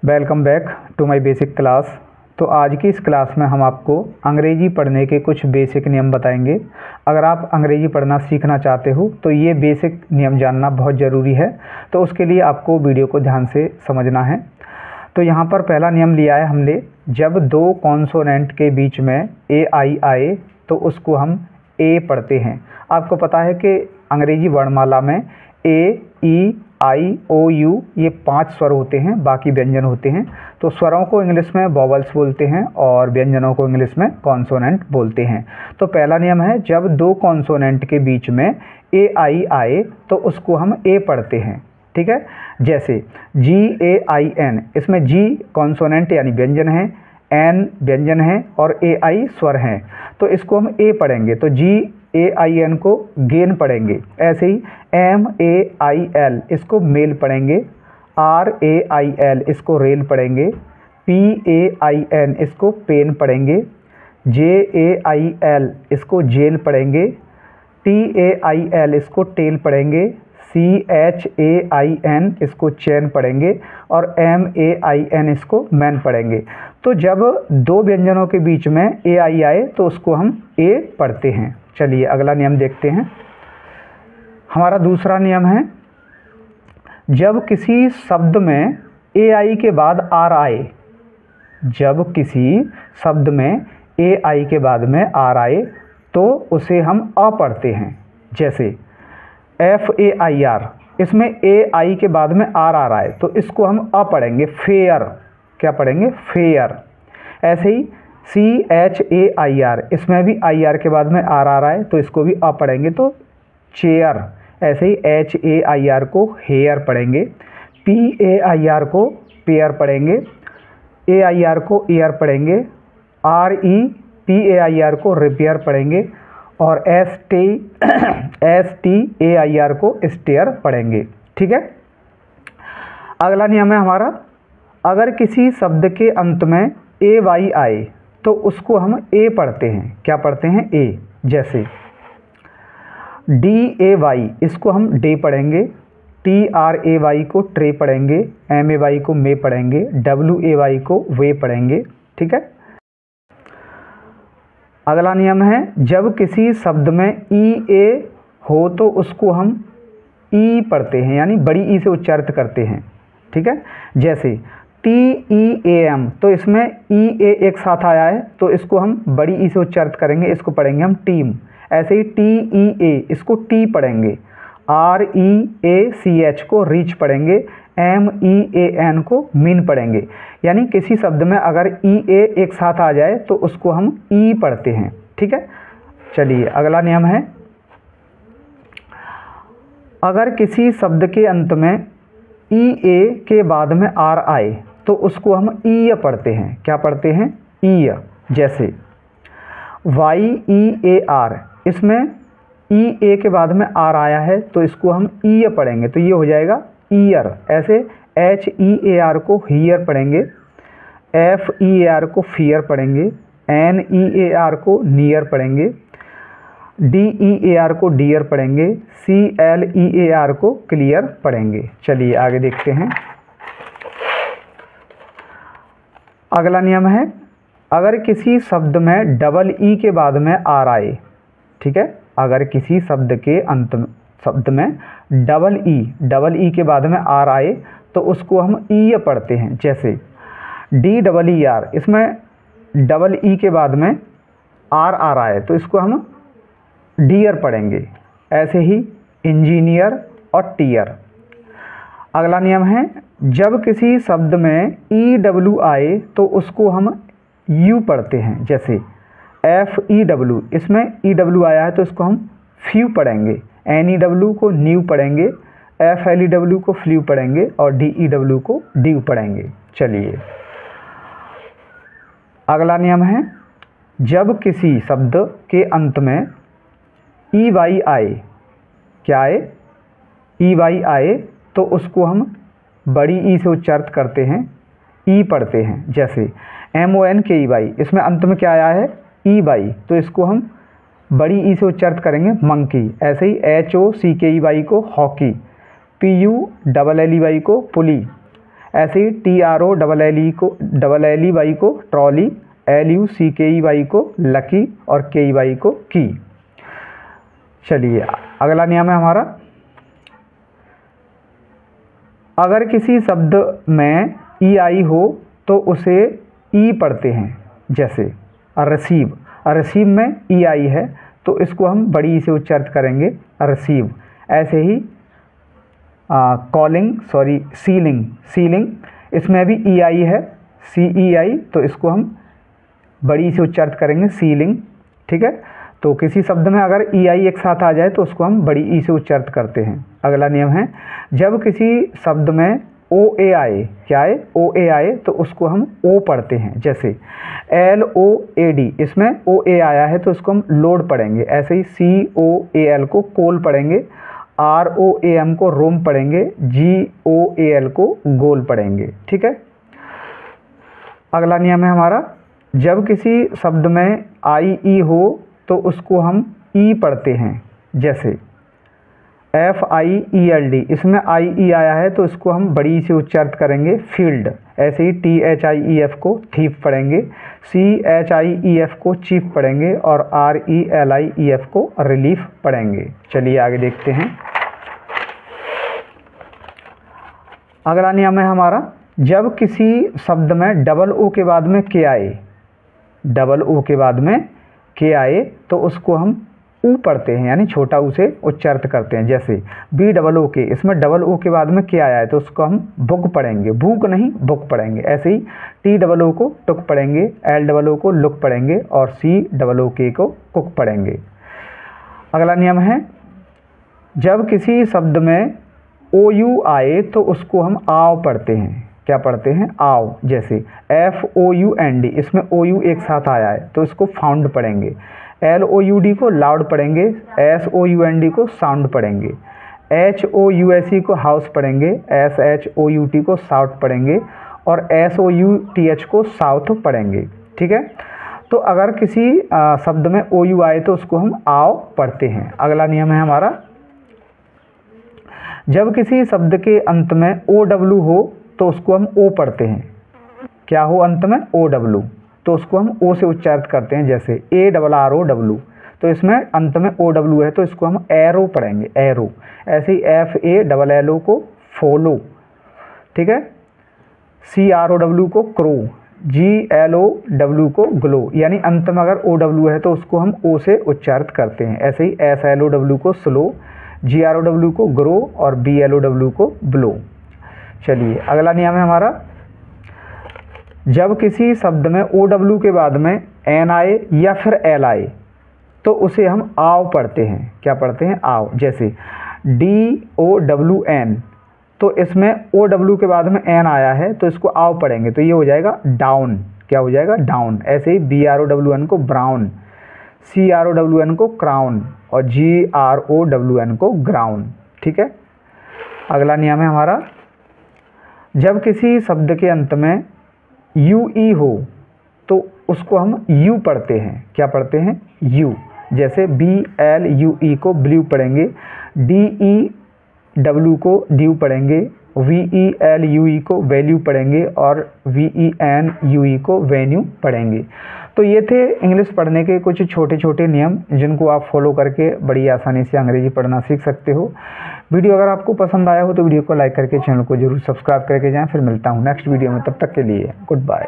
Welcome back to my basic class. तो आज की इस क्लास में हम आपको अंग्रेजी पढ़ने के कुछ बेसिक नियम बताएंगे। अगर आप अंग्रेजी पढ़ना सीखना चाहते हो तो ये बेसिक नियम जानना बहुत ज़रूरी है, तो उसके लिए आपको वीडियो को ध्यान से समझना है। तो यहाँ पर पहला नियम लिया है हमने, जब दो कॉन्सोनेंट के बीच में ए आई आए तो उसको हम ए पढ़ते हैं। आपको पता है कि अंग्रेजी वर्णमाला में ए, ई, आई, ओ, यू ये 5 स्वर होते हैं, बाकी व्यंजन होते हैं। तो स्वरों को इंग्लिश में वॉवल्स बोलते हैं और व्यंजनों को इंग्लिश में कॉन्सोनेंट बोलते हैं। तो पहला नियम है, जब दो कॉन्सोनेंट के बीच में ए आई आए तो उसको हम ए पढ़ते हैं। ठीक है, जैसे GAIN, इसमें G कॉन्सोनेंट यानी व्यंजन है, N व्यंजन है और AI स्वर हैं, तो इसको हम ए पढ़ेंगे। तो GAIN को गेन पढ़ेंगे। ऐसे ही MAIL इसको मेल पढ़ेंगे, RAIL इसको रेल पढ़ेंगे, PAIN इसको पेन पढ़ेंगे, JAIL इसको जेल पढ़ेंगे, TAIL इसको टेल पढ़ेंगे, CHAIN इसको चैन पढ़ेंगे और MAIN इसको मैन पढ़ेंगे। तो जब दो व्यंजनों के बीच में ए आई आए तो उसको हम ए पढ़ते हैं। चलिए अगला नियम देखते हैं। हमारा दूसरा नियम है, जब किसी शब्द में ए आई के बाद आर आए, जब किसी शब्द में ए आई के बाद में आर आए तो उसे हम अ पढ़ते हैं। जैसे FAIR, इसमें ए आई के बाद में आर आ रहा है तो इसको हम अ पढ़ेंगे, फेयर। क्या पढ़ेंगे? फेयर। ऐसे ही CHAIR, इसमें भी IR के बाद में आर आ रहा है तो इसको भी अ पढ़ेंगे, तो चेयर। ऐसे ही HAIR को हेयर पढ़ेंगे, PAIR को पेयर पढ़ेंगे, AIR को एयर पढ़ेंगे, REPAIR को रिपेयर पढ़ेंगे और STAIR को स्टेयर पढ़ेंगे। ठीक है, अगला नियम है हमारा, अगर किसी शब्द के अंत में AY आए तो उसको हम ए पढ़ते हैं। क्या पढ़ते हैं? ए। जैसे DAY, इसको हम डे पढ़ेंगे, TRAY को ट्रे पढ़ेंगे, MAY को मे पढ़ेंगे, WAY को वे पढ़ेंगे। ठीक है, अगला नियम है, जब किसी शब्द में EA हो तो उसको हम ई पढ़ते हैं, यानी बड़ी ई से उच्चारित करते हैं। ठीक है, जैसे TEAM, तो इसमें EA एक साथ आया है तो इसको हम बड़ी ई से उच्चारित करेंगे, इसको पढ़ेंगे हम टीम। ऐसे ही TEA, इसको टी पढ़ेंगे, REACH को रीच पढ़ेंगे, MEAN को मीन पढ़ेंगे। यानी किसी शब्द में अगर EA एक साथ आ जाए तो उसको हम ई पढ़ते हैं। ठीक है, चलिए अगला नियम है, अगर किसी शब्द के अंत में EA के बाद में आर आए तो उसको हम ई पढ़ते हैं। क्या पढ़ते हैं? ई। जैसे YEAR, इसमें EA के बाद में आर आया है तो इसको हम ई पढ़ेंगे, तो ये हो जाएगा ईयर। ऐसे HEAR को हीयर पढ़ेंगे, FEAR को फियर पढ़ेंगे, NEAR को नियर पढ़ेंगे, DEAR को डियर पढ़ेंगे, CLEAR को क्लियर पढ़ेंगे। चलिए आगे देखते हैं। अगला नियम है, अगर किसी शब्द में डबल ई के बाद में आर आए, ठीक है, अगर किसी शब्द के अंत शब्द में डबल ई के बाद में आर आए तो उसको हम ई पढ़ते हैं। जैसे DEER, इसमें डबल ई के बाद में आर आ रहा है तो इसको हम डियर पढ़ेंगे। ऐसे ही इंजीनियर और टीयर। अगला नियम है, जब किसी शब्द में EW आए तो उसको हम यू पढ़ते हैं। जैसे FEW, इसमें EW आया है तो इसको हम फ्यू पढ़ेंगे, NEW को न्यू पढ़ेंगे, FLEW को फ्लू पढ़ेंगे और DEW को ड्यू पढ़ेंगे। चलिए अगला नियम है, जब किसी शब्द के अंत में EY आए, क्या आए? EY आए तो उसको हम बड़ी ई से उच्चारित करते हैं, ई पढ़ते हैं। जैसे MONKEY, इसमें अंत में क्या आया है? EY, तो इसको हम बड़ी ई से उच्चारित करेंगे, मंकी। ऐसे ही HOCKEY को हॉकी, PULLEY को पुली, ऐसे ही TROLLEY को ट्रॉली, LUCKEY को लकी और KEY को की। चलिए अगला नियम है हमारा, अगर किसी शब्द में EI हो तो उसे ई पढ़ते हैं। जैसे रिसीव, रिसीव में EI है तो इसको हम बड़ी ई से उच्चारित करेंगे रिसीव। ऐसे ही कॉलिंग, सीलिंग, सीलिंग इसमें भी EI है CEI, तो इसको हम बड़ी ई से उच्चारित करेंगे सीलिंग। ठीक है, तो किसी शब्द में अगर EI एक साथ आ जाए तो उसको हम बड़ी ई से उच्चारित करते हैं। अगला नियम है, जब किसी शब्द में OA आए, क्या है OA आए, तो उसको हम O पढ़ते हैं। जैसे LOAD, इसमें OA आया है तो इसको हम लोड पढ़ेंगे। ऐसे ही COAL को कोल पढ़ेंगे, ROAM को रोम पढ़ेंगे, GOAL को गोल पढ़ेंगे। ठीक है, अगला नियम है हमारा, जब किसी शब्द में IE हो तो उसको हम ई पढ़ते हैं। जैसे FIELD, इसमें IE आया है तो इसको हम बड़ी ई से उच्चारित करेंगे फील्ड। ऐसे ही THIEF को थीफ पढ़ेंगे, CHIEF को चीफ पढ़ेंगे और RELIEF को रिलीफ पढ़ेंगे। चलिए आगे देखते हैं। अगला नियम है हमारा, जब किसी शब्द में डबल O के बाद में K आए, डबल O के बाद में K आए तो उसको हम ऊ पढ़ते हैं, यानी छोटा ऊ से उच्चारित करते हैं। जैसे BOOK, इसमें डबल O के बाद में K आया है तो उसको हम बुक पढ़ेंगे, भूक नहीं बुक पढ़ेंगे। ऐसे ही TOO को टुक पढ़ेंगे, LOO को लुक पढ़ेंगे और COOK को कुक पढ़ेंगे। अगला नियम है, जब किसी शब्द में OU आए तो उसको हम आव पढ़ते हैं। क्या पढ़ते हैं? आव। जैसे FOUND, इसमें OU एक साथ आया है तो इसको फाउंड पढ़ेंगे। LOUD को लाउड पढ़ेंगे, SOUND को साउंड पढ़ेंगे, HOUSE को हाउस पढ़ेंगे, SHOUT को साउथ पढ़ेंगे और SOUTH को साउथ पढ़ेंगे। ठीक है, तो अगर किसी शब्द में OU आए तो उसको हम आव पढ़ते हैं। अगला नियम है हमारा, जब किसी शब्द के अंत में OW हो तो उसको हम O पढ़ते हैं। क्या हो अंत में? OW, तो उसको हम O से उच्चारित करते हैं। जैसे ARROW, तो इसमें अंत में OW है तो इसको हम एरो पढ़ेंगे, एरो। ऐसे ही FALLO को फॉलो। ठीक है, CROW को क्रो, GLOW को ग्लो, यानी अंत में अगर OW है तो उसको हम O से उच्चारित करते हैं। ऐसे ही SLOW को स्लो, GROW को ग्रो और BLOW को ब्लो। चलिए अगला नियम है हमारा, जब किसी शब्द में OW के बाद में N आए या फिर L आए तो उसे हम आव पढ़ते हैं। क्या पढ़ते हैं? आव। जैसे DOWN, तो इसमें OW के बाद में N आया है तो इसको आव पढ़ेंगे तो ये हो जाएगा डाउन। क्या हो जाएगा? डाउन। ऐसे ही BROWN को ब्राउन, CROWN को क्राउन और GROWN को ग्राउंड। ठीक है, अगला नियम है हमारा, जब किसी शब्द के अंत में UE हो तो उसको हम U पढ़ते हैं। क्या पढ़ते हैं? U। जैसे BLUE को ब्लू पढ़ेंगे, DEW को ड्यू पढ़ेंगे, VELUE को वैल्यू पढ़ेंगे और VENUE को वेन्यू पढ़ेंगे। तो ये थे इंग्लिश पढ़ने के कुछ छोटे छोटे नियम जिनको आप फॉलो करके बड़ी आसानी से अंग्रेजी पढ़ना सीख सकते हो। वीडियो अगर आपको पसंद आया हो तो वीडियो को लाइक करके चैनल को जरूर सब्सक्राइब करके जाएं। फिर मिलता हूँ नेक्स्ट वीडियो में, तब तक के लिए गुड बाय।